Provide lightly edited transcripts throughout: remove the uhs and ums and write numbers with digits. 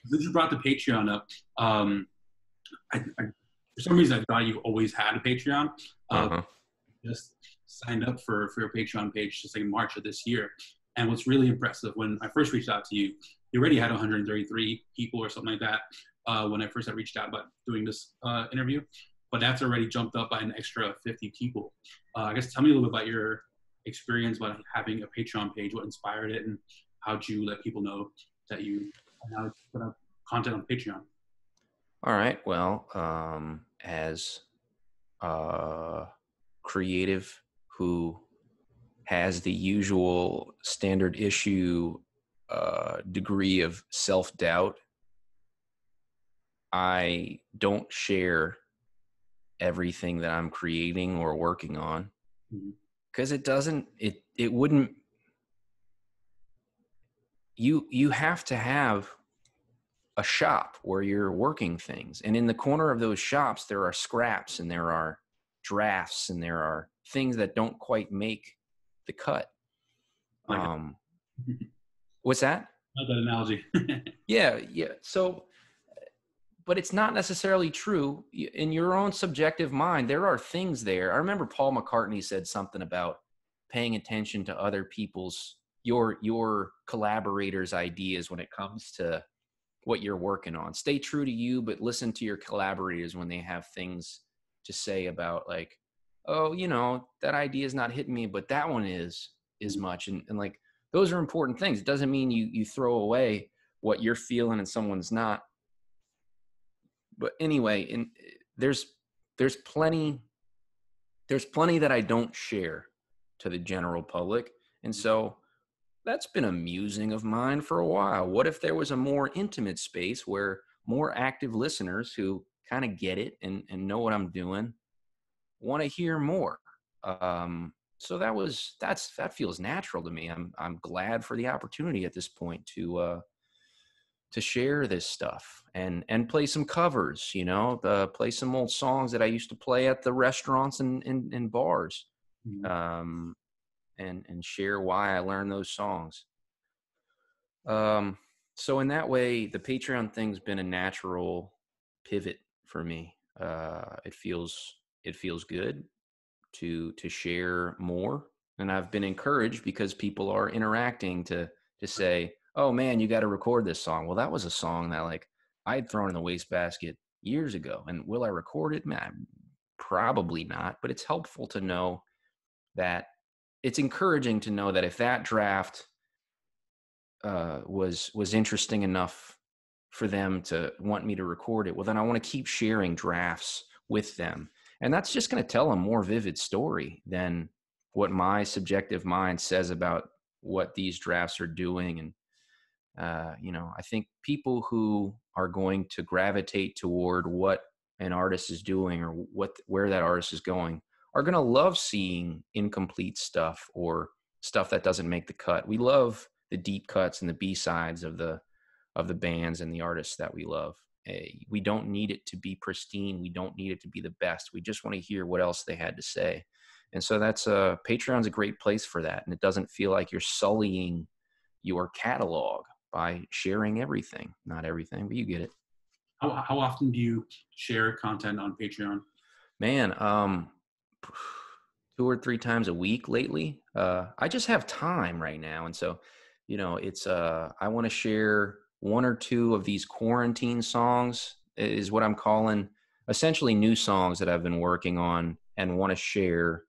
Since you brought the Patreon up, for some reason I thought you've always had a Patreon. Uh-huh. Just signed up for your Patreon page just like in March of this year. And what's really impressive, when I first reached out to you, you already had 133 people or something like that when I first had reached out about doing this interview. But that's already jumped up by an extra 50 people. I guess tell me a little bit about your experience about having a Patreon page, what inspired it, and how'd you let people know that you now put up content on Patreon? All right. Well, as a creative who has the usual standard issue degree of self-doubt, I don't share everything that I'm creating or working on Mm-hmm. because it wouldn't, you have to have a shop where you're working things. And in the corner of those shops, there are scraps and there are drafts and there are things that don't quite make the cut. Like What's that? that analogy. Yeah. Yeah. So, but it's not necessarily true in your own subjective mind. There are things there. I remember Paul McCartney said something about paying attention to other people's, your collaborators' ideas when it comes to what you're working on. Stay true to you, but listen to your collaborators when they have things to say about, like, oh, that idea is not hitting me, but that one is much. And like, those are important things. It doesn't mean you throw away what you're feeling and someone's not. But anyway, there's plenty that I don't share to the general public. And so that's been a musing of mine for a while. What if there was a more intimate space where more active listeners who kind of get it and know what I'm doing want to hear more? So that feels natural to me. I'm glad for the opportunity at this point to share this stuff and play some covers, play some old songs that I used to play at the restaurants and bars. Mm-hmm. And share why I learned those songs. So in that way, the Patreon thing's been a natural pivot for me. It feels good to share more, and I've been encouraged because people are interacting to say, "Oh man, you got to record this song." Well, that was a song that like I had thrown in the wastebasket years ago, and will I record it? Man, probably not. But it's helpful to know that. It's encouraging to know that if that draft was interesting enough for them to want me to record it, well, then I want to keep sharing drafts with them. And that's just going to tell a more vivid story than what my subjective mind says about what these drafts are doing. And, I think people who are going to gravitate toward what an artist is doing or where that artist is going are going to love seeing incomplete stuff or stuff that doesn't make the cut. We love the deep cuts and the B-sides of the bands and the artists that we love. We don't need it to be pristine. We don't need it to be the best. We just want to hear what else they had to say. And so Patreon's a great place for that. And it doesn't feel like you're sullying your catalog by sharing everything. Not everything, but you get it. How often do you share content on Patreon? Man, 2 or 3 times a week lately. I just have time right now. And so, it's, I want to share 1 or 2 of these quarantine songs is what I'm calling essentially new songs that I've been working on and want to share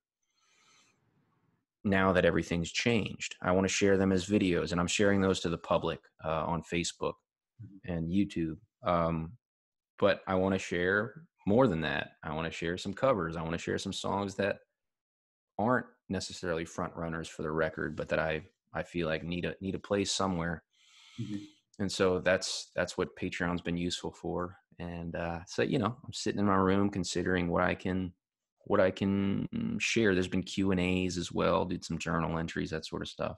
now that everything's changed. I want to share them as videos, and I'm sharing those to the public on Facebook and YouTube. But I want to share more than that. I want to share some covers. I want to share some songs that aren't necessarily front runners for the record, but that I feel like need a place somewhere. Mm-hmm. And so that's what Patreon's been useful for. And so I'm sitting in my room considering what I can share. There's been Q&As as well, did some journal entries, that sort of stuff.